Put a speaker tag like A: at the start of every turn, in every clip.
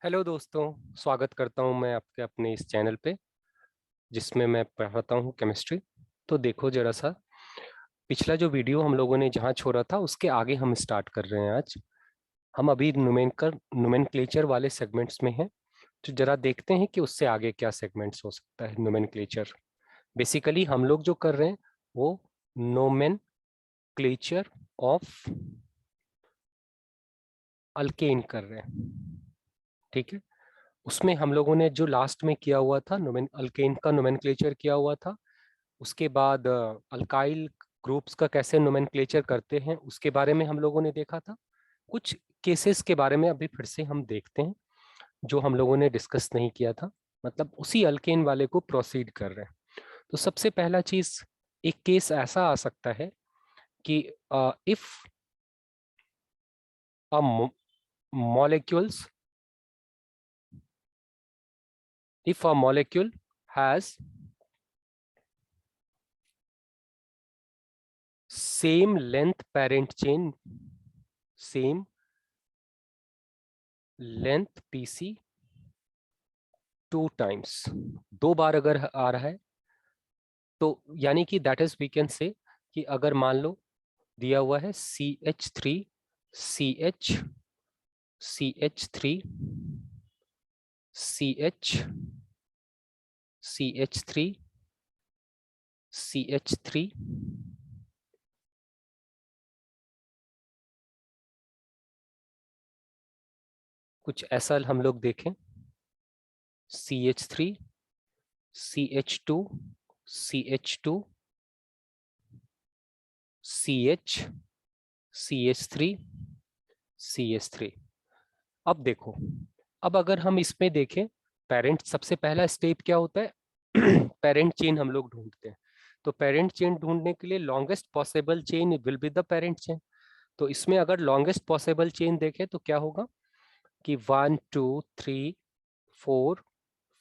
A: Hello दोस्तों, स्वागत करता हूं मैं आपके अपने इस चैनल पे जिसमें मैं पढ़ाता हूं केमिस्ट्री। तो देखो जरा सा, पिछला जो वीडियो हम लोगों ने जहां छोड़ा था उसके आगे हम स्टार्ट कर रहे हैं आज। हम अभी नोमेनक्लेचर वाले सेगमेंट्स में हैं। तो जरा देखते हैं कि उससे आगे क्या सेगमेंट्स हो सकता है। नोमेनक्लेचर बेसिकली हम लोग जो कर रहे हैं वो नोमेनक्लेचर ऑफ अल्केन कर रहे हैं। ठीक है, उसमें हम लोगों ने जो लास्ट में किया हुआ था नोमेन अल्केन का नोमेनक्लेचर किया हुआ था। उसके बाद अल्काइल ग्रुप्स का कैसे नोमेनक्लेचर करते हैं उसके बारे में हम लोगों ने देखा था। कुछ केसेस के बारे में अभी फिर से हम देखते हैं जो हम लोगों ने डिस्कस नहीं किया था, मतलब उसी अल्केन वाले को प्रोसीड कर रहे हैं। तो सबसे पहला चीज, एक केस ऐसा आ सकता है कि if a molecules if a molecule has same length parent chain, same length pc two times, दो बार अगर आ रहा है तो यानी कि that is we can say कि अगर मान लो दिया हुआ है CH3 CH CH3 CH CH3 CH3 कुछ ऐसा हम लोग देखें, CH3 CH2 CH2 CH CH3 CH3। अब देखो, अब अगर हम इसमें देखें पेरेंट, सबसे पहला स्टेप क्या होता है पेरेंट चेन हम लोग ढूंढते हैं। तो पेरेंट चेन ढूंढने के लिए longest possible chain will be the parent chain. तो इसमें अगर लॉन्गेस्ट पॉसिबल चेन देखें तो क्या होगा कि 1 2 3 4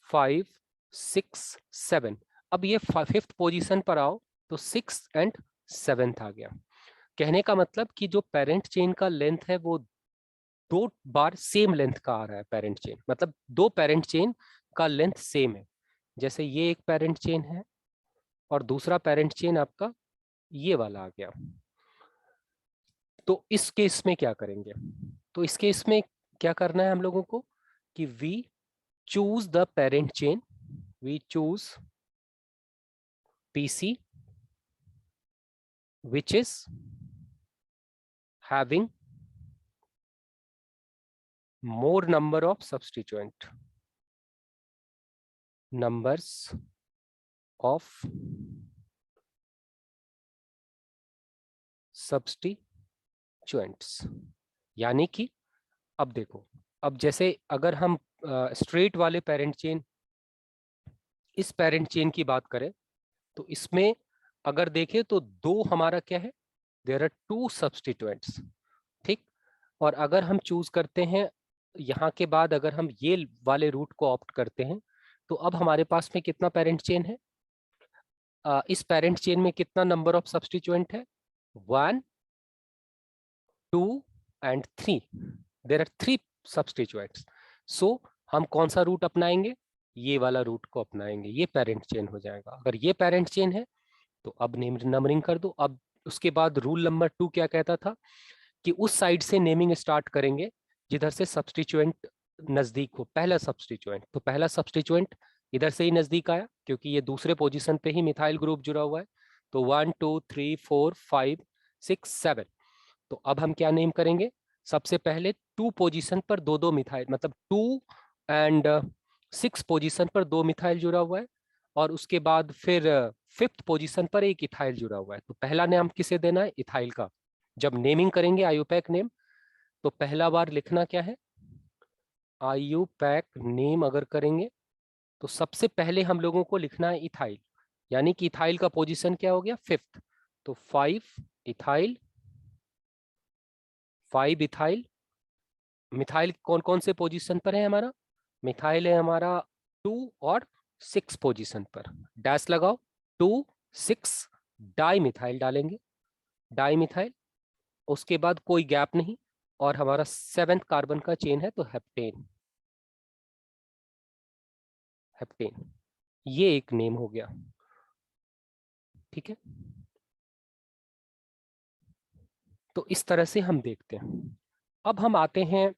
A: 5 6 7। अब ये फिफ्थ पोजीशन पर आओ तो 6th और 7th आ गया। कहने का मतलब कि जो पेरेंट चेन का लेंथ है वो दो बार सेम लेंथ का आ रहा है। पेरेंट चेन मतलब दो पेरेंट चेन का लेंथ सेम है। जैसे ये एक पेरेंट चेन है और दूसरा पेरेंट चेन आपका ये वाला आ गया। तो इस केस में क्या करेंगे, तो इस केस में क्या करना है हम लोगों को कि we choose the parent chain, we choose PC which is having more number of substituent, numbers of substituents। यानी कि अब देखो, अब जैसे अगर हम स्ट्रेट वाले पेरेंट चेन, इस पेरेंट चेन की बात करें तो इसमें अगर देखें तो दो हमारा क्या है, देयर आर टू सब्सटीट्यूएंट्स। ठीक, और अगर हम चूज करते हैं यहाँ के बाद अगर हम ये वाले रूट को ऑप्ट करते हैं तो अब हमारे पास में कितना पेरेंट चेन है, इस पेरेंट चेन में कितना नंबर ऑफ सब्सटीट्यूएंट है, 1 2 and 3। There are 3 substituents. So हम कौन सा रूट अपनाएंगे, ये वाला रूट को अपनाएंगे, ये पेरेंट चेन हो जाएगा। अगर ये पेरेंट चेन है तो अब नंबरिंग कर दो। अब उसके बाद रूल नंबर 2 क्या कहता था कि उस साइड से नेमिंग स्टार्ट करेंगे जिधर से सब्सटीट्यूएंट नजदीक हो। पहला सब्सटीट्यूएंट, तो पहला सब्सटीट्यूएंट इधर से ही नजदीक आया क्योंकि ये दूसरे पोजीशन पे ही मिथाइल ग्रुप जुड़ा हुआ है। तो 1 2 3 4 5 6 7। तो अब हम क्या नेम करेंगे, सबसे पहले 2 पोजीशन पर दो दो मिथाइल, मतलब 2 and 6 पोजीशन पर दो मिथाइल जुड़ा हुआ है और उसके बाद फिर फिफ्थ पोजीशन पर एक इथाइल जुड़ा हुआ है। तो पहला नाम किसे देना है, इथाइल का। जब नेमिंग करेंगे आयुपैक नेम तो पहला बार लिखना क्या है, आयुपैक नेम अगर करेंगे तो सबसे पहले हम लोगों को लिखना है इथाइल, यानी कि इथाइल का पोजीशन क्या हो गया, फिफ्थ। तो 5 इथाइल, 5 इथाइल। मिथाइल कौन कौन से पोजीशन पर है हमारा, मिथाइल है हमारा 2 और 6 पोजीशन पर। डैश लगाओ, 2 6 डाई मिथाइल डालेंगे, डाई मिथाइल। उसके बाद कोई गैप नहीं और हमारा 7th कार्बन का चेन है तो हेप्टेन। हेप्टेन, ये एक नेम हो गया। ठीक है, तो इस तरह से हम देखते हैं। अब हम आते हैं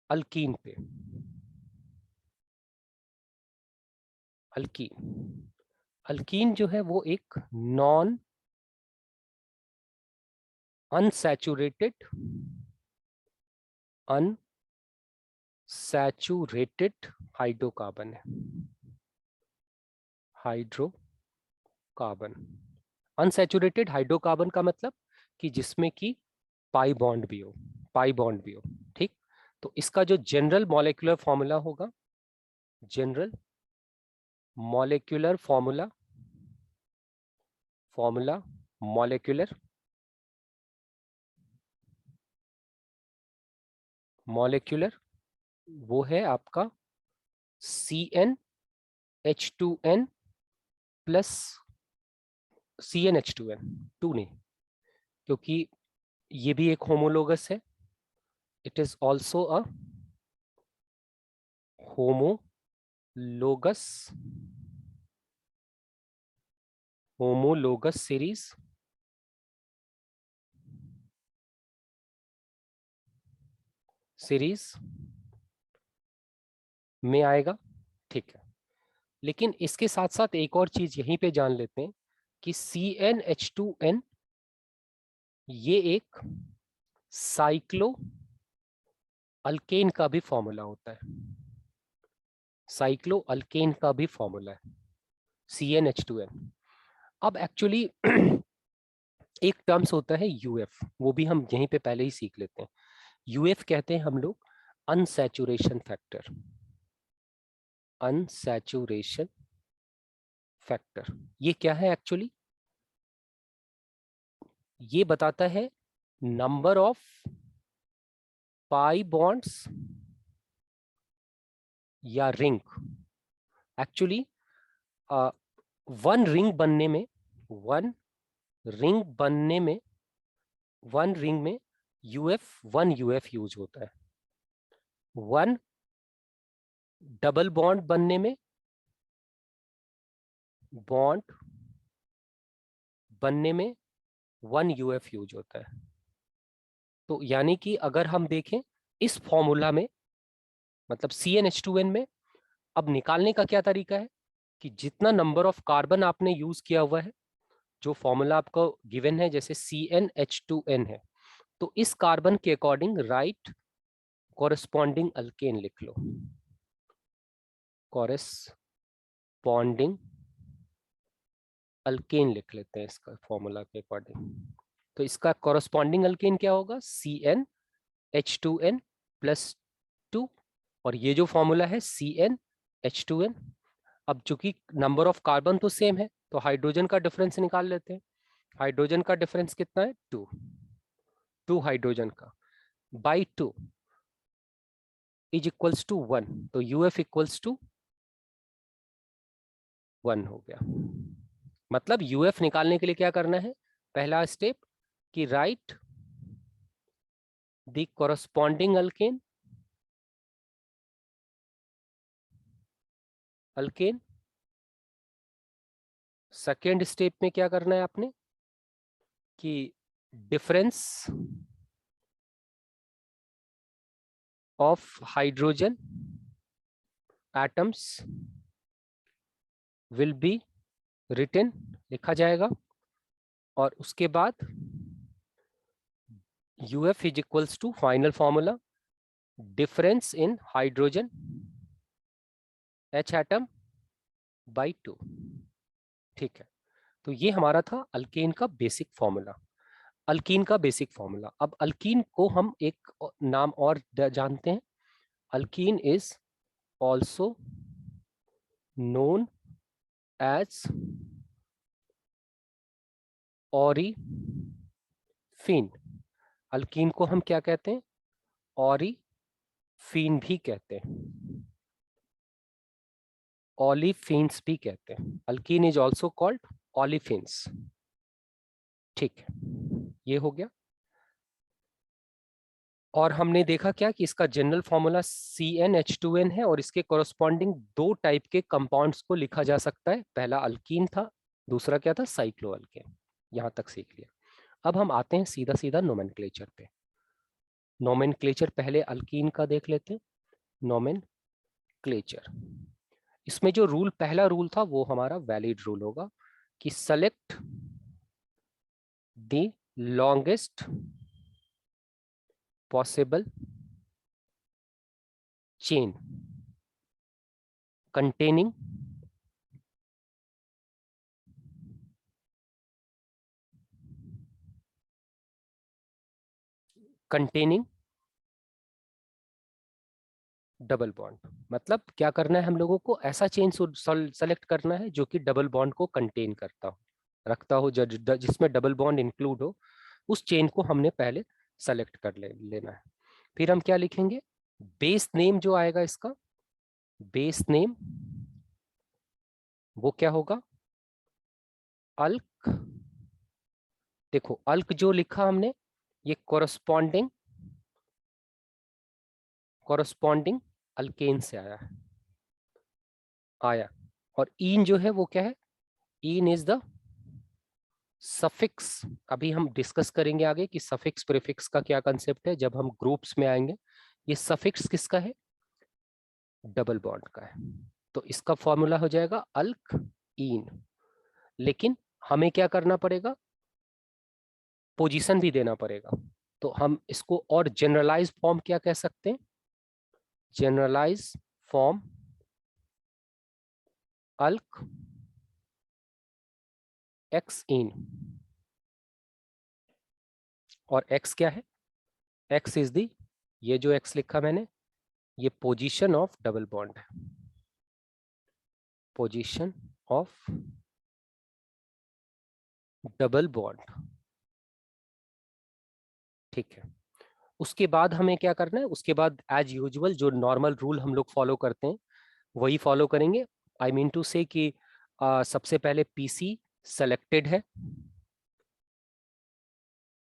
A: अल्कीन पे। अल्कीन, अल्कीन जो है वो एक नॉन अनसैचुरेटेड अनसैचुरेटेड हाइड्रोकार्बन है। हाइड्रोकार्बन, अनसैचुरेटेड हाइड्रोकार्बन का मतलब कि जिसमें कि पाई बॉन्ड भी हो, पाई बॉन्ड भी हो। ठीक, तो इसका जो जनरल मॉलिक्यूलर फॉर्मूला होगा, general molecular formula, formula molecular, molecular वो है आपका CnH2n प्लस CnH2n, टू नहीं, क्योंकि ये भी एक होमोलोगस है। It is also a homologous, homologous series, series में आएगा। ठीक है, लेकिन इसके साथ साथ एक और चीज यहीं पे जान लेते हैं कि CnH2n ये एक साइक्लो अल्केन का भी फॉर्मूला होता है। साइक्लो अल्केन का भी फॉर्मूला है CnH2n। अब एक्चुअली एक टर्म्स होता है यूएफ, वो भी हम यहीं पे पहले ही सीख लेते हैं। यूएफ कहते हैं हम लोग अनसैचुरेशन फैक्टर, अनसैचुरेशन फैक्टर। ये क्या है एक्चुअली? ये बताता है नंबर ऑफ पाई बॉन्ड्स या रिंग। एक्चुअली वन रिंग बनने में, वन रिंग बनने में, वन रिंग में यूएफ, वन यूएफ यूज होता है। वन डबल बॉन्ड बनने में, बॉन्ड बनने में वन यूएफ यूज होता है। तो यानी कि अगर हम देखें इस फॉर्मूला में, मतलब CnH2n में, अब निकालने का क्या तरीका है कि जितना नंबर ऑफ कार्बन आपने यूज किया हुआ है, जो फॉर्मूला आपको गिवन है, जैसे CnH2n है, तो इस कार्बन के अकॉर्डिंग राइट कॉरेस्पॉन्डिंग अल्केन लिख लो। कॉरेस्पॉन्डिंग अल्केन लिख लेते हैं इसका फॉर्मूला के अकॉर्डिंग। तो इसका कॉरेस्पॉन्डिंग अल्केन क्या होगा? CnH2n प्लस 2, और ये जो फॉर्मूला है CnH2n। अब चूंकि नंबर ऑफ कार्बन तो सेम है, तो हाइड्रोजन का डिफरेंस निकाल लेते हैं। हाइड्रोजन का डिफरेंस कितना है? 2, 2 हाइड्रोजन का बाई 2 इज इक्वल्स टू 1, तो UF इक्वल्स टू 1 हो गया। मतलब UF निकालने के लिए क्या करना है? पहला स्टेप कि write the corresponding alkane, alkane. Second step में क्या करना है आपने कि difference of hydrogen atoms will be written, लिखा जाएगा, और उसके बाद UF is equals to final formula difference in hydrogen H atom by 2। ठीक है, तो ये हमारा था अल्केन का बेसिक फॉर्मूला, अल्कीन का बेसिक फॉर्मूला। अब अल्कीन को हम एक नाम और जानते हैं। Alkene is also known as ऑरिफिन। Alkyne को हम क्या कहते हैं? ऑरिफिन भी कहते हैं, ऑलिफिन्स भी कहते हैं। Alkene is also called olefins. ठीक है, ये हो गया। और हमने देखा क्या कि इसका जनरल फॉर्मूला CnH2n है और इसके कोरोस्पॉन्डिंग दो टाइप के कंपाउंड्स को लिखा जा सकता है। पहला अल्कीन था, दूसरा क्या था, साइक्लोअल्केन। यहां तक सीख लिया। अब हम आते हैं सीधा सीधा नोमेनक्लेचर पे। नोमेनक्लेचर पहले अल्कीन का देख लेते हैं। नोमेनक्लेचर, इसमें जो रूल, पहला रूल था वो हमारा वैलिड रूल होगा कि select the longest possible chain containing double bond. मतलब क्या करना है हम लोगों को, ऐसा चेन सेलेक्ट करना है जो कि डबल बॉन्ड को कंटेन करता हो, रखता हो, जिसमें डबल बॉन्ड इंक्लूड हो। उस चेन को हमने पहले सेलेक्ट कर लेना है। फिर हम क्या लिखेंगे, बेस नेम जो आएगा इसका, बेस नेम वो क्या होगा, अल्क। देखो अल्क जो लिखा हमने, ये कोरस्पॉन्डिंग अल्केन से आया। और ईन जो है वो क्या है, ईन इज द सफिक्स। अभी हम डिस्कस करेंगे आगे कि सफिक्स प्रीफिक्स का क्या कंसेप्ट है जब हम ग्रुप्स में आएंगे। ये सफिक्स किसका है, डबल बॉन्ड का है। तो इसका फॉर्मूला हो जाएगा अल्क ईन। लेकिन हमें क्या करना पड़ेगा, पोजीशन भी देना पड़ेगा। तो हम इसको और जनरलाइज फॉर्म क्या कह सकते हैं, जनरलाइज फॉर्म अल्क एक्स इन। और x क्या है, x इज दी, ये जो x लिखा मैंने, ये पोजीशन ऑफ डबल बॉन्ड है, पोजीशन ऑफ डबल बॉन्ड। ठीक है। उसके बाद हमें क्या करना है, उसके बाद एज यूजुअल जो नॉर्मल रूल हम लोग फॉलो करते हैं वही फॉलो करेंगे। आई मीन टू से कि सबसे पहले पीसी सेलेक्टेड है,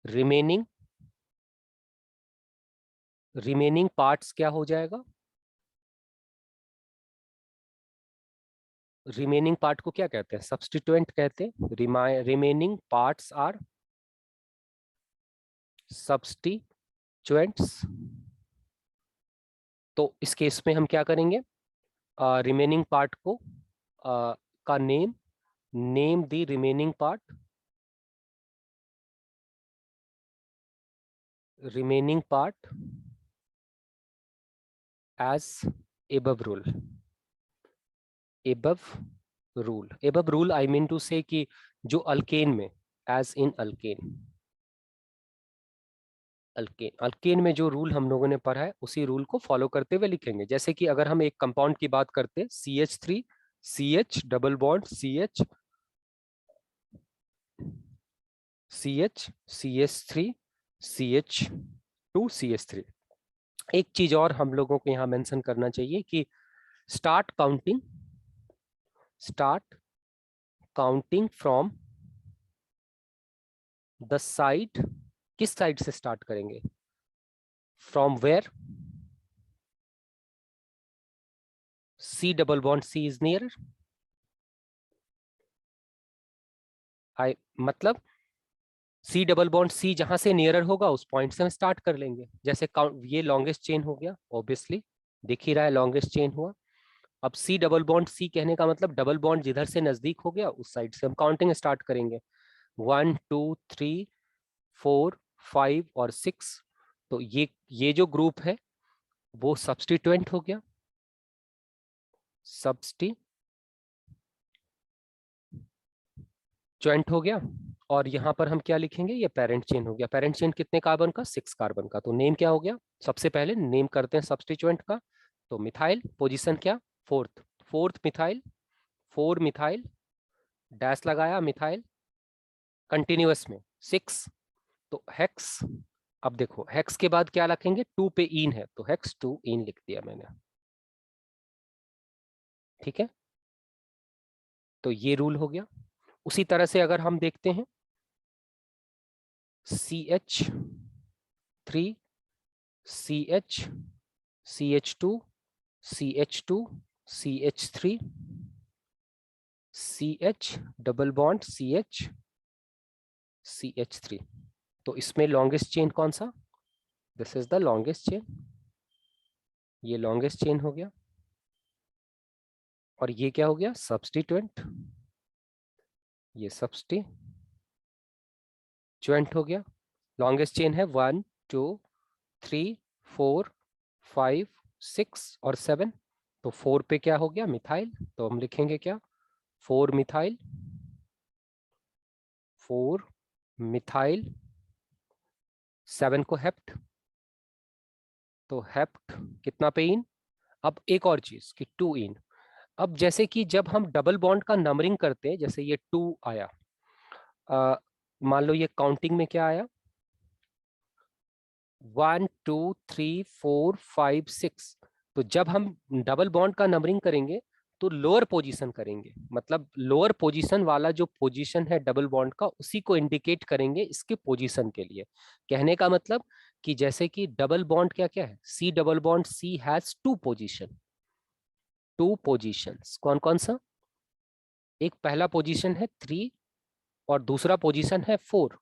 A: रिमेनिंग पार्ट्स क्या हो जाएगा, रिमेनिंग पार्ट को क्या कहते हैं, सब्स्टिट्यूएंट कहते हैं। Remaining parts are substituents. तो इस केस में हम क्या करेंगे, रिमेनिंग पार्ट को का name the remaining part, remaining part as above rule। above rule I mean to say कि जो अल्केन में, as in अल्केन में जो रूल हम लोगों ने पढ़ा है उसी रूल को फॉलो करते हुए लिखेंगे। जैसे कि अगर हम एक कंपाउंड की बात करते हैं, CH3 CH double bond CH CH CH3 CH2 CH3। एक चीज और हम लोगों को यहां मेंशन करना चाहिए कि start counting from the side, किस साइड से स्टार्ट करेंगे, from where C double bond C is near. मतलब C डबल बॉन्ड C जहां से नियरर होगा उस पॉइंट से हम स्टार्ट कर लेंगे। जैसे ये लॉन्गेस्ट चेन हो गया, ऑब्वियसली दिख ही रहा है लॉन्गेस्ट चेन हुआ। अब C डबल बॉन्ड C कहने का मतलब डबल बॉन्ड जिधर से नजदीक हो गया उस साइड से हम काउंटिंग स्टार्ट करेंगे, 1 2 3 4 5 और 6। तो ये जो ग्रुप है वो सब्स्टिट्यूएंट हो गया, सब्स्टिट्यूएंट हो गया। और यहां पर हम क्या लिखेंगे, ये पेरेंट चेन हो गया। पेरेंट चेन कितने कार्बन का, 6 कार्बन का। तो नेम क्या हो गया, सबसे पहले नेम करते हैं सब्स्टिट्यूएंट का। तो मिथाइल पोजीशन क्या, फोर्थ मिथाइल, 4 मिथाइल, डैश लगाया मिथाइल, कंटिन्यूअस में 6। तो हेक्स, अब देखो हेक्स के बाद क्या लिखेंगे, 2 पे इन है तो हेक्स 2 इन लिख दिया मैंने। ठीक है, तो ये रूल हो गया। उसी तरह से अगर हम देखते हैं CH3 CH, CH2, CH2, CH3, CH double bond CH, CH3। तो इसमें लॉन्गेस्ट चेन कौन सा? This is the longest chain, ये लॉन्गेस्ट चेन हो गया। और ये क्या हो गया? सब्स्टिट्यूएंट, ये सब्स्टिट्यूएंट हो गया। लॉन्गेस्ट चेन है 1 2 3 4 5 6 और 7। तो 4 पे क्या हो गया? मिथाइल। तो हम लिखेंगे क्या? 4 मिथाइल, 4 मिथाइल। 7 को हेप्ट, तो हेप्ट कितना पे इन? अब एक और चीज कि 2 इन। अब जैसे कि जब हम डबल बॉन्ड का नंबरिंग करते हैं, जैसे ये 2 आया, मान लो ये काउंटिंग में क्या आया? 1 2 3 4 5 6। तो जब हम डबल बॉन्ड का नंबरिंग करेंगे तो लोअर पोजीशन करेंगे, मतलब लोअर पोजीशन वाला जो पोजीशन है डबल बॉन्ड का, उसी को इंडिकेट करेंगे इसके पोजीशन के लिए। कहने का मतलब कि जैसे कि डबल बॉन्ड क्या क्या है? C double bond C has 2 position, 2 positions. कौन कौन सा? एक पहला पोजीशन है 3 और दूसरा पोजीशन है 4।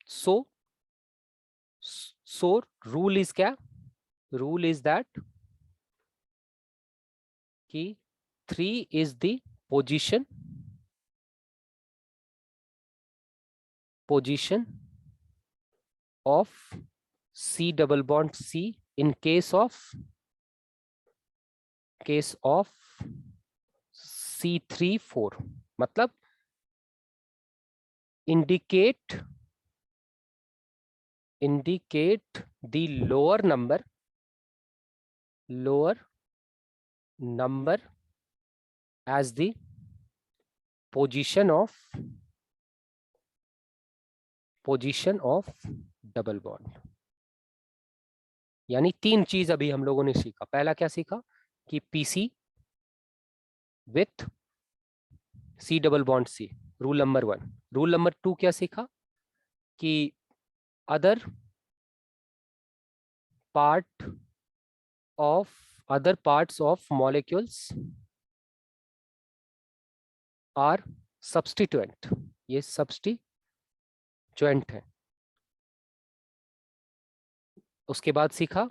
A: सो सो रूल इज क्या? रूल इज दैट कि 3 is the position of C double bond C in case of C3 4। मतलब indicate the lower number as the position of double bond. यानी 3 चीज अभी हम लोगों ने सीखा। पहला क्या सीखा? कि PC with C double bond C, rule number 1। Rule number 2 क्या सीखा? कि other parts of molecules are substituent, ये substituent है। उसके बाद सीखा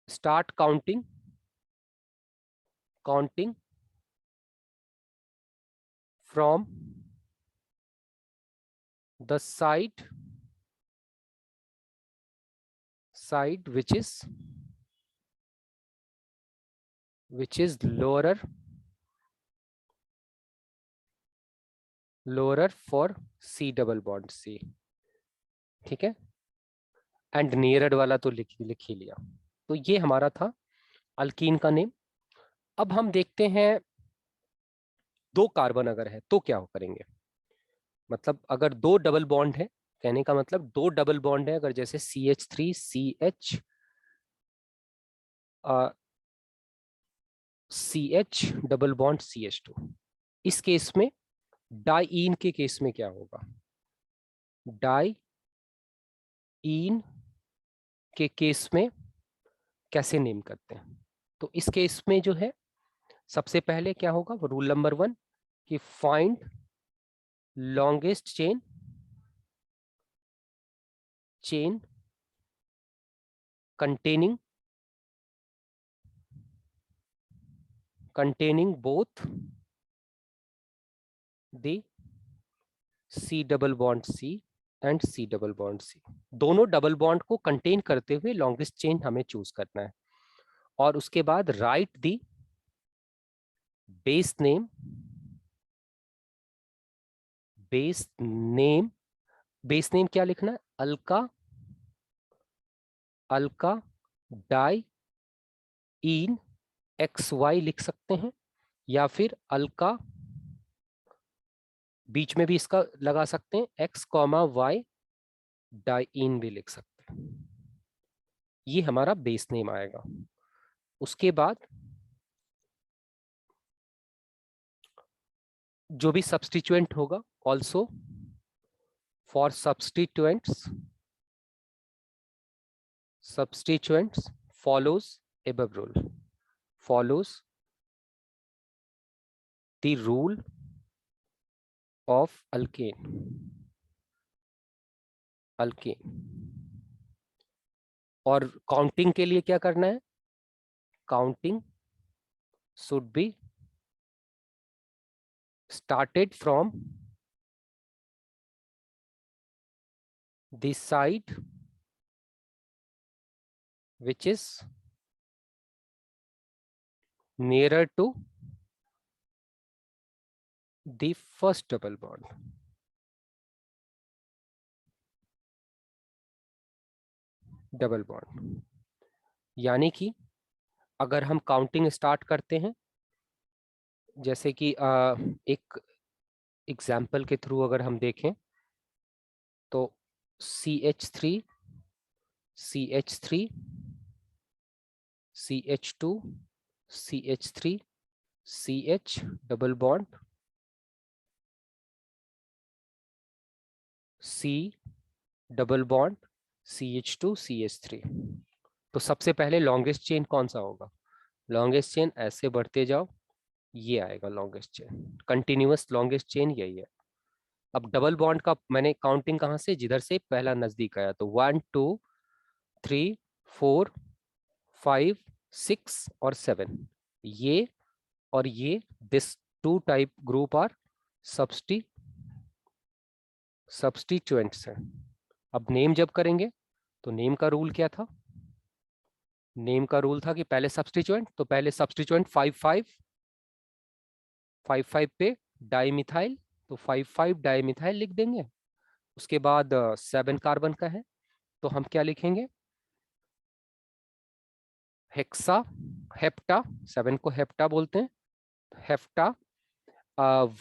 A: start counting from the side which is lower for C double bond C। ठीक है, एंड नियरर वाला तो लिख ही लिया। तो ये हमारा था अल्कीन का नेम। अब हम देखते हैं 2 कार्बन अगर है तो क्या करेंगे। मतलब अगर 2 डबल बॉन्ड है, कहने का मतलब 2 डबल बॉन्ड है, अगर जैसे CH3 CH double bond CH2, इस केस में डाईन के केस में क्या होगा? डाईन के केस में कैसे नेम करते हैं? तो इस केस में जो है सबसे पहले क्या होगा? वो रूल नंबर 1 कि find longest chain containing both the C double bond C and C double bond C। दोनों डबल बॉन्ड को कंटेन करते हुए लॉन्गेस्ट चेन हमें चूज करना है। और उसके बाद राइट दी बेस नेम क्या लिखना है? अल्का डाई इन XY लिख सकते हैं, या फिर अल्का, बीच में भी इसका लगा सकते हैं X, Y डाईन भी लिख सकते हैं। ये हमारा बेस नेम आएगा। उसके बाद जो भी सब्स्टिट्यूएंट होगा, also for substituents substituents follows above rule, follows the rule of alkane, और काउंटिंग के लिए क्या करना है, counting should be started from the side which is nearer to the first double bond. Double bond यानी कि अगर हम काउंटिंग स्टार्ट करते हैं, जैसे कि एक एग्जाम्पल के थ्रू अगर हम देखें तो CH3 CH3 CH2 CH3 CH double bond C double bond CH2 CH3। तो सबसे पहले लॉन्गेस्ट चेन कौन सा होगा, लॉन्गेस्ट चेन ऐसे बढ़ते जाओ, ये आएगा longest chain, continuous longest chain यही है। अब डबल बॉन्ड का मैंने काउंटिंग कहां से, जिधर से पहला नजदीक आया, तो 1 2 3 4 5 6 और 7, ये और ये, this two type group are substituents हैं। अब नेम जब करेंगे तो नेम का रूल क्या था, नेम का रूल था कि पहले सब्स्टिट्यूएंट, तो पहले सब्स्टिट्यूएंट 5 5 पे डाइमिथाइल, तो 5 डाइमिथाइल लिख देंगे। उसके बाद 7 कार्बन का है तो हम क्या लिखेंगे, हेक्सा हेप्टा, 7 को हेप्टा बोलते हैं, हेप्टा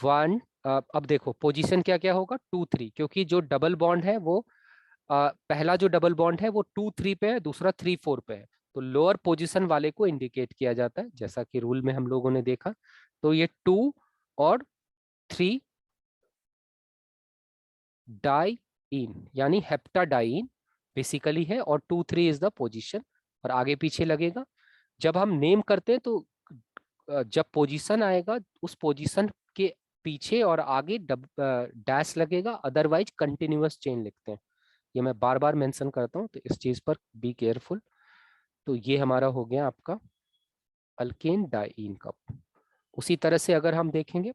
A: 1। अब देखो पोजीशन क्या क्या होगा, 2 3, क्योंकि जो डबल बॉन्ड है वो पहला जो डबल बॉन्ड है वो 2 3 पे है, दूसरा 3 4 पे है, तो लोअर पोजीशन वाले को इंडिकेट किया जाता है, जैसा कि रूल में हम लोगों ने देखा। तो ये 2 और 3 डाइइन यानी हेप्टाडाइन बेसिकली है, और 2 3 इज द पोजीशन, और आगे पीछे लगेगा। जब हम नेम करते हैं तो जब पोजीशन आएगा उस पोजीशन के पीछे और आगे डैश लगेगा, अदरवाइज कंटिन्यूअस चेन लिखते हैं। ये मैं बार बार मेंशन करता हूँ, तो इस चीज पर बी केयरफुल। तो ये हमारा हो गया आपका अल्केन डाइइन का। उसी तरह से अगर हम देखेंगे,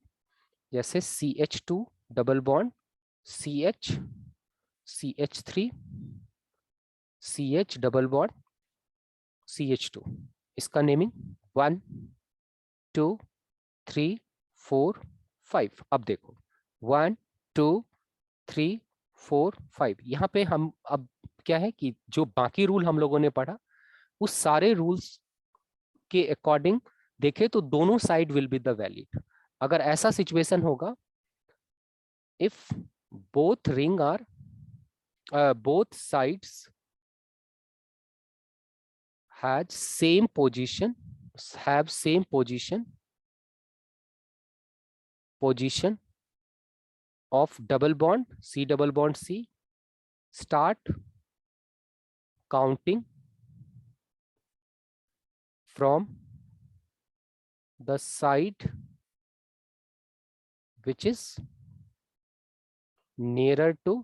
A: जैसे CH2 double bond CH CH3 CH double bond CH2, इसका नेमिंग 1 2 3 4 5। अब देखो 1 2 3 4 5, यहाँ पे हम अब क्या है कि जो बाकी रूल हम लोगों ने पढ़ा उस सारे रूल्स के अकॉर्डिंग देखे तो दोनों side will be the valid. अगर ऐसा सिचुएशन होगा, if both ring are both sides have same position of double bond C double bond C, start counting from the side which is nearer to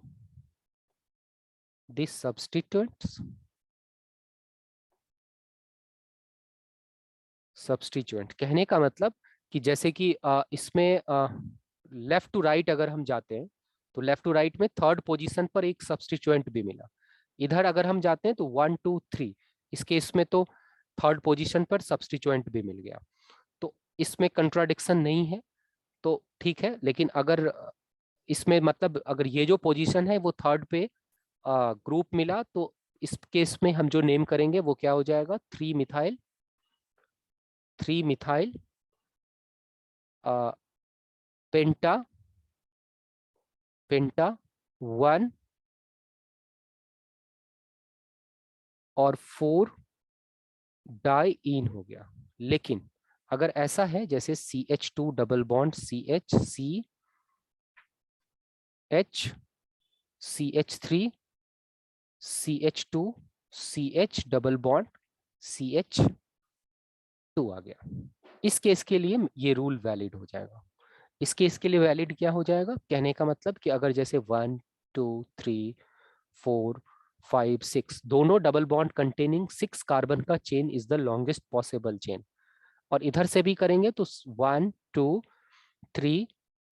A: the substituents substituent. कहने का मतलब कि जैसे कि इसमें लेफ्ट टू राइट अगर हम जाते हैं तो लेफ्ट टू राइट में थर्ड पोजीशन पर एक सब्स्टिट्यूएंट भी मिला, इधर अगर हम जाते हैं तो 1 2 3, इस केस में तो थर्ड पोजीशन पर सब्स्टिट्यूएंट भी मिल गया, तो इसमें कंट्राडिक्शन नहीं है, तो ठीक है। लेकिन अगर इसमें मतलब अगर ये जो पोजीशन है वो थर्ड पे ग्रुप मिला, तो इस केस में हम जो नेम करेंगे वो क्या हो जाएगा, 3 मिथाइल पेंटा 1 और 4 डाइइन हो गया। लेकिन अगर ऐसा है जैसे CH2 double bond CH CH3 CH2 CH double bond CH2 आ गया। इस केस के लिए ये रूल वैलिड हो जाएगा। इस केस के लिए वैलिड क्या हो जाएगा, कहने का मतलब कि अगर जैसे 1 2 3 4 5 6 दोनों डबल बॉन्ड कंटेनिंग 6 कार्बन का chain is the longest possible chain, और इधर से भी करेंगे तो 1 2 3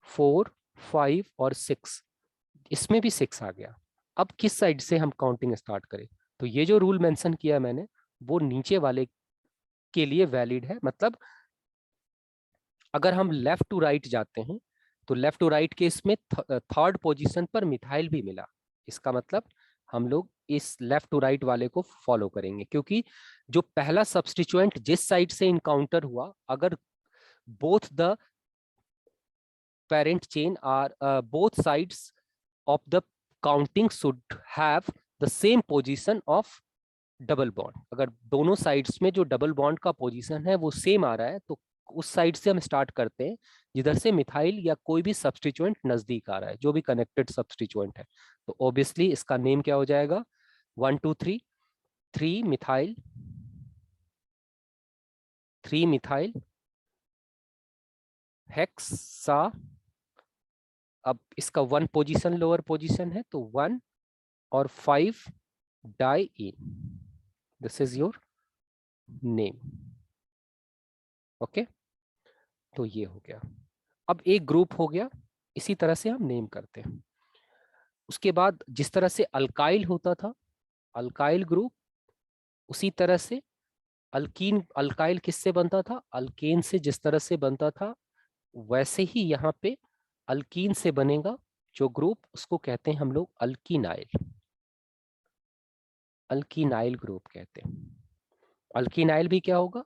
A: 4 5 और 6, इसमें भी 6 आ गया। अब किस साइड से हम काउंटिंग स्टार्ट करें, तो ये जो रूल मेंशन किया मैंने वो नीचे वाले के लिए वैलिड है। मतलब अगर हम लेफ्ट टू राइट जाते हैं तो लेफ्ट टू राइट केस में थर्ड पोजीशन पर मिथाइल भी मिला, इसका मतलब हम लोग इस लेफ्ट टू राइट वाले को फॉलो करेंगे, क्योंकि जो पहला सब्स्टिट्यूएंट जिस साइड से इनकाउंटर हुआ, अगर both the parent chain are both sides of the counting should have the same position of double bond, अगर दोनों साइड्स में जो डबल बॉन्ड का पोजीशन है वो सेम आ रहा है तो उस साइड से हम स्टार्ट करते हैं जिधर से मिथाइल या कोई भी सब्स्टिट्यूएंट नजदीक आ रहा है, जो भी कनेक्टेड सब्स्टिट्यूएंट है। तो ऑब्वियसली इसका नेम क्या हो जाएगा, 1 2 3 3 मिथाइल 3 मिथाइल हेक्सा। अब इसका 1 पोजीशन लोअर पोजीशन है तो 1 और 5 diene, this is your name. Okay, तो ये हो गया। अब एक ग्रुप हो गया, इसी तरह से हम नेम करते हैं। उसके बाद जिस तरह से अल्काइल होता था, अल्काइल ग्रुप, उसी तरह से अल्कीन, अल्काइल किससे बनता था, अल्केन से जिस तरह से बनता था वैसे ही यहाँ पे अल्कीन से बनेगा जो ग्रुप, उसको कहते हैं हम लोग अल्कीनाइल, अल्कीनाइल ग्रुप कहते हैं। अल्कीनाइल भी क्या होगा,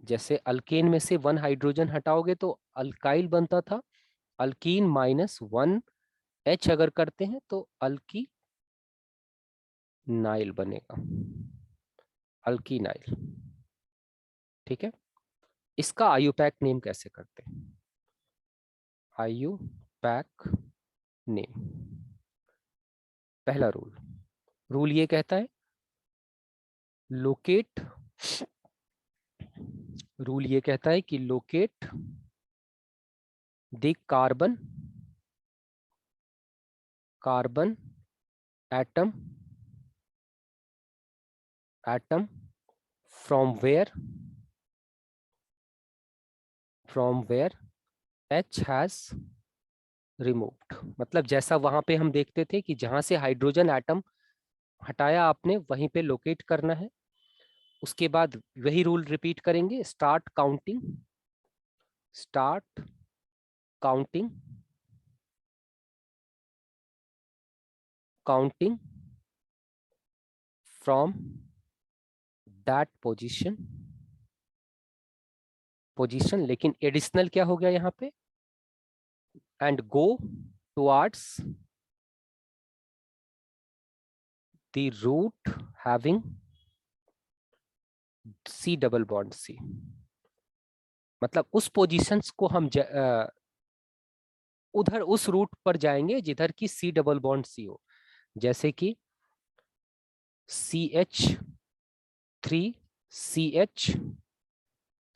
A: जैसे अल्केन में से 1 हाइड्रोजन हटाओगे तो अल्काइल बनता था, अल्कीन -1 H अगर करते हैं तो अल्की नाइल बनेगा, अल्कीनाइल। ठीक है, इसका आयुपैक नेम कैसे करते हैं, आयुपैक नेम। पहला रूल, रूल ये कहता है लोकेट, रूल ये कहता है कि locate the carbon, carbon atom, atom from where, from where H has removed. मतलब जैसा वहां पे हम देखते थे कि जहां से हाइड्रोजन एटम हटाया आपने वहीं पे लोकेट करना है। उसके बाद वही रूल रिपीट करेंगे, start counting, start counting, counting from that position, position, लेकिन एडिशनल क्या हो गया यहाँ पे, and go towards the route having C double bond C। मतलब उस पोजीशंस को हम उधर उस रूट पर जाएंगे जिधर की C डबल बॉन्ड C हो, जैसे कि CH3 CH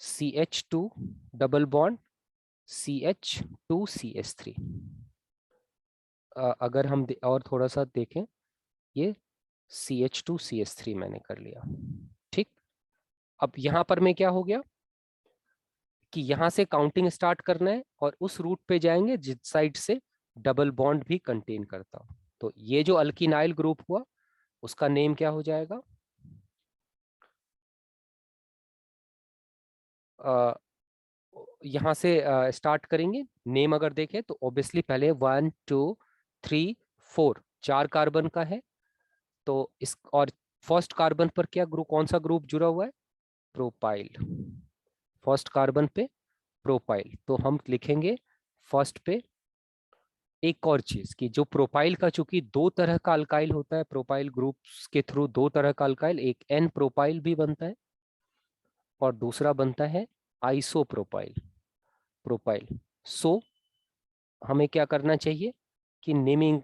A: CH2 double bond CH2 CH3। अगर हम और थोड़ा सा देखें, ये CH2 CH3 मैंने कर लिया। ठीक, अब यहां पर मैं क्या हो गया कि यहां से काउंटिंग स्टार्ट करना है और उस रूट पे जाएंगे जिस साइड से डबल बॉन्ड भी कंटेन करता हो। तो ये जो अल्कीनाइल ग्रुप हुआ उसका नेम क्या हो जाएगा, यहां से स्टार्ट करेंगे। नेम अगर देखें तो ऑब्वियसली पहले 1 2 3 4 4 कार्बन का है, तो इस और फर्स्ट कार्बन पर क्या ग्रुप, कौन सा ग्रुप जुड़ा हुआ है, प्रोपाइल। फर्स्ट कार्बन पे प्रोपाइल, तो हम लिखेंगे फर्स्ट पे। एक और चीज कि जो प्रोपाइल का, चूंकि दो तरह का अल्काइल होता है प्रोपाइल ग्रुप्स के थ्रू, दो तरह का अल्काइल, एक एन प्रोपाइल भी बनता है और दूसरा बनता है आइसोप्रोपाइल, प्रोपाइल। सो हमें क्या करना चाहिए कि नेमिंग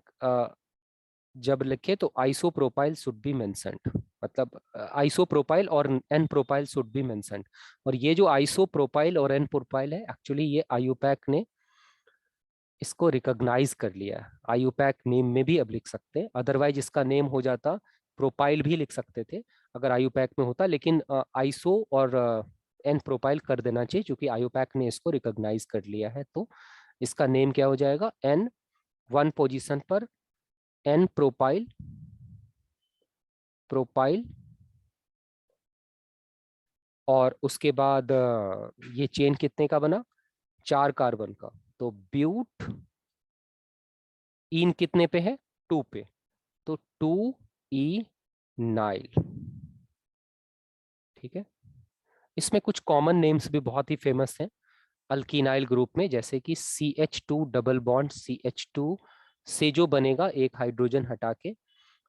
A: जब लिखे तो आइसोप्रोपाइल शुड बी मेंशन्ड। मतलब आइसोप्रोपाइल और n propyl should be mentioned. और ये जो आइसोप्रोपाइल और एन प्रोपाइल है, एक्चुअली ये आईयूपैक ने इसको रिकॉग्नाइज कर लिया है। आईयूपैक नेम में भी अब लिख सकते हैं, अदरवाइज इसका नेम हो जाता प्रोपाइल भी लिख सकते थे अगर आईयूपैक में होता, लेकिन आइसो और एन प्रोपाइल कर देना चाहिए क्योंकि आईयूपैक ने इसको रिकॉग्नाइज कर लिया है। तो इसका नेम क्या हो जाएगा, एन वन पोजीशन पर एन प्रोपाइल, प्रोपाइल, और उसके बाद ये चेन कितने का बना, 4 कार्बन का। तो ब्यूट इन कितने पे है, 2 पे, तो 2 नाइल। ठीक है। इसमें कुछ कॉमन नेम्स भी बहुत ही फेमस हैं अल्कीनाइल ग्रुप में, जैसे कि CH2 डबल बॉन्ड CH2 से जो बनेगा एक हाइड्रोजन हटा के,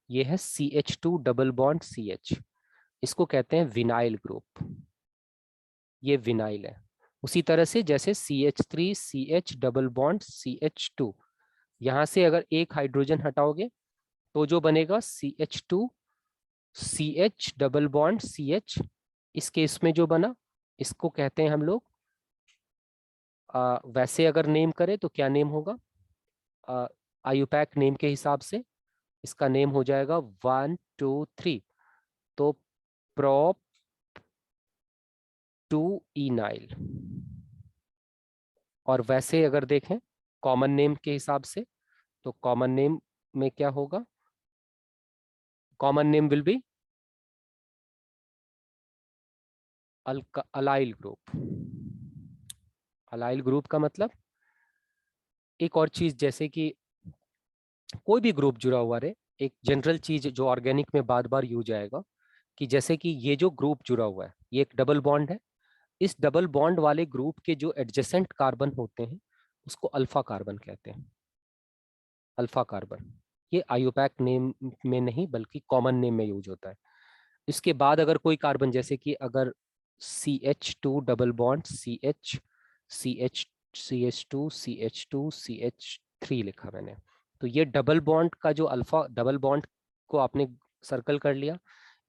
A: ये है CH2 डबल बॉन्ड CH, इसको कहते हैं विनाइल ग्रुप, ये विनाइल है। उसी तरह से जैसे CH3 CH double bond CH2, यहां से अगर एक हाइड्रोजन हटाओगे तो जो बनेगा CH2 CH double bond CH, इस केस में जो बना इसको कहते हैं हम लोग, वैसे अगर नेम करें तो क्या नेम होगा, आयुपैक नेम के हिसाब से इसका नेम हो जाएगा 1 2 3, तो प्रोप 2 इनाइल। और वैसे अगर देखें कॉमन नेम के हिसाब से, तो कॉमन नेम में क्या होगा, common name will be allyl group. Allyl group का मतलब, एक और चीज जैसे कि कोई भी ग्रुप जुड़ा हुआ रहे, एक जनरल चीज जो ऑर्गेनिक में बार बार यूज आएगा, कि जैसे कि ये जो ग्रुप जुड़ा हुआ है ये एक डबल बॉन्ड है, इस डबल बॉन्ड वाले ग्रुप के जो एडजेसेंट कार्बन होते हैं उसको अल्फा कार्बन कहते हैं, अल्फा कार्बन। ये आयुपैक नेम में नहीं बल्कि कॉमन नेम में यूज होता है। इसके बाद अगर कोई कार्बन, जैसे कि अगर CH2 double bond CH, CH, CH2 CH2 CH3 लिखा मैंने, तो ये डबल बॉन्ड का जो अल्फा, डबल बॉन्ड को आपने सर्कल कर लिया,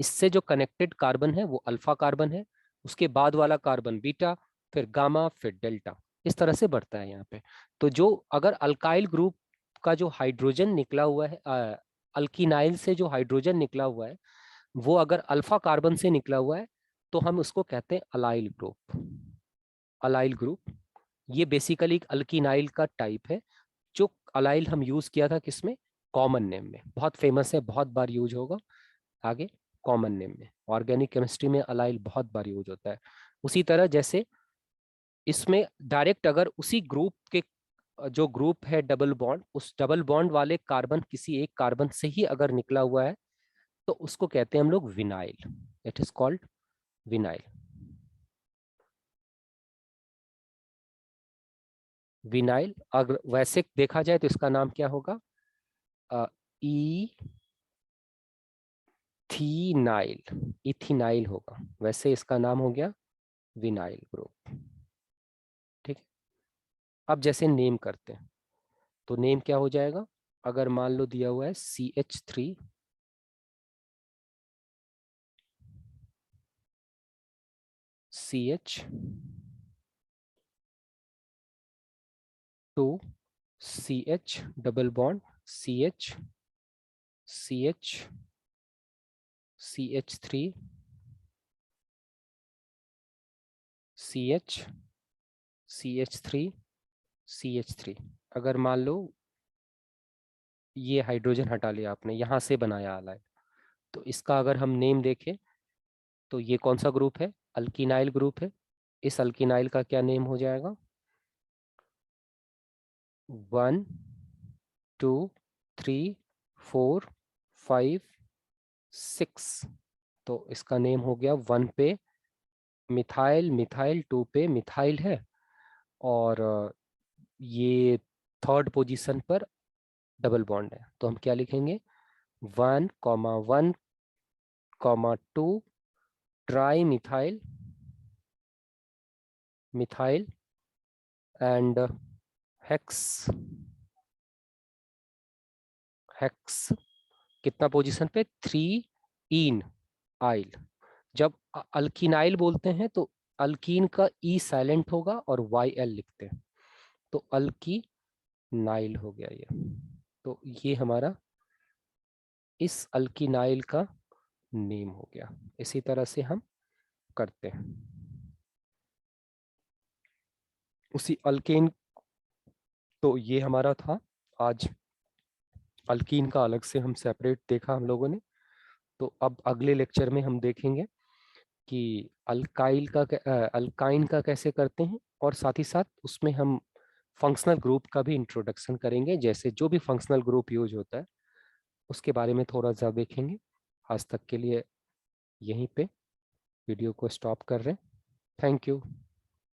A: इससे जो कनेक्टेड कार्बन है वो अल्फा कार्बन है, उसके बाद वाला कार्बन बीटा, फिर गामा, फिर डेल्टा, इस तरह से बढ़ता है यहाँ पे। तो जो अगर अल्काइल ग्रुप का जो हाइड्रोजन निकला हुआ है, अल्कीनाइल से जो हाइड्रोजन निकला हुआ है वो अगर अल्फा कार्बन से निकला हुआ है तो हम उसको कहते हैं अलाइल ग्रुप। अलाइल ग्रुप ये बेसिकली एक अल्कीनाइल का टाइप है, जो अलाइल हम यूज किया था किसमें, कॉमन नेम में, बहुत फेमस है, बहुत बार यूज होगा आगे कॉमन नेम में। ऑर्गेनिक केमिस्ट्री में अलाइल बहुत बार यूज होता है। उसी तरह जैसे इसमें डायरेक्ट अगर उसी ग्रुप के जो ग्रुप है डबल बॉन्ड, उस डबल बॉन्ड वाले कार्बन किसी एक कार्बन से ही अगर निकला हुआ है तो उसको कहते हैं हम लोग vinyl, it is called vinyl. Vinyl अगर वैसे देखा जाए तो इसका नाम क्या होगा, इथीनाइल, इथीनाइल होगा, वैसे इसका नाम हो गया विनाइल ग्रुप। ठीक है। अब जैसे नेम करते हैं तो नेम क्या हो जाएगा, अगर मान लो दिया हुआ है CH3 CH 2 CH double bond CH CH CH3 CH CH3 CH3, अगर मान लो ये हाइड्रोजन हटा लिया आपने, यहां से बनाया हालांकि, तो इसका अगर हम नेम देखें तो ये कौन सा ग्रुप है, अल्कीनाइल ग्रुप है। इस अल्कीनाइल का क्या नेम हो जाएगा, 1 2 3 4 5 6, तो इसका नेम हो गया 1 पे मिथाइल, मिथाइल 2 पे मिथाइल है, और ये थर्ड पोजीशन पर डबल बॉन्ड है, तो हम क्या लिखेंगे, 1,1,2 tri methyl, methyl and hex, hex कितना पोजीशन पे, 3 इन, आइल। जब अल्किनाइल बोलते हैं तो अल्कीन का ई साइलेंट होगा और वाई एल लिखते हैं, तो अल्कीनाइल हो गया ये। तो ये हमारा इस अल्किनाइल का नेम हो गया। इसी तरह से हम करते हैं। उसी अल्केन, तो ये हमारा था आज अल्कीन का, अलग से हम सेपरेट देखा हम लोगों ने। तो अब अगले लेक्चर में हम देखेंगे कि अल्काइन का कैसे करते हैं, और साथ ही साथ उसमें हम फंक्शनल ग्रुप का भी इंट्रोडक्शन करेंगे, जैसे जो भी फंक्शनल ग्रुप यूज होता है उसके बारे में थोड़ा सा देखेंगे। आज तक के लिए यहीं पे वीडियो को स्टॉप कर रहे हैं। Thank you.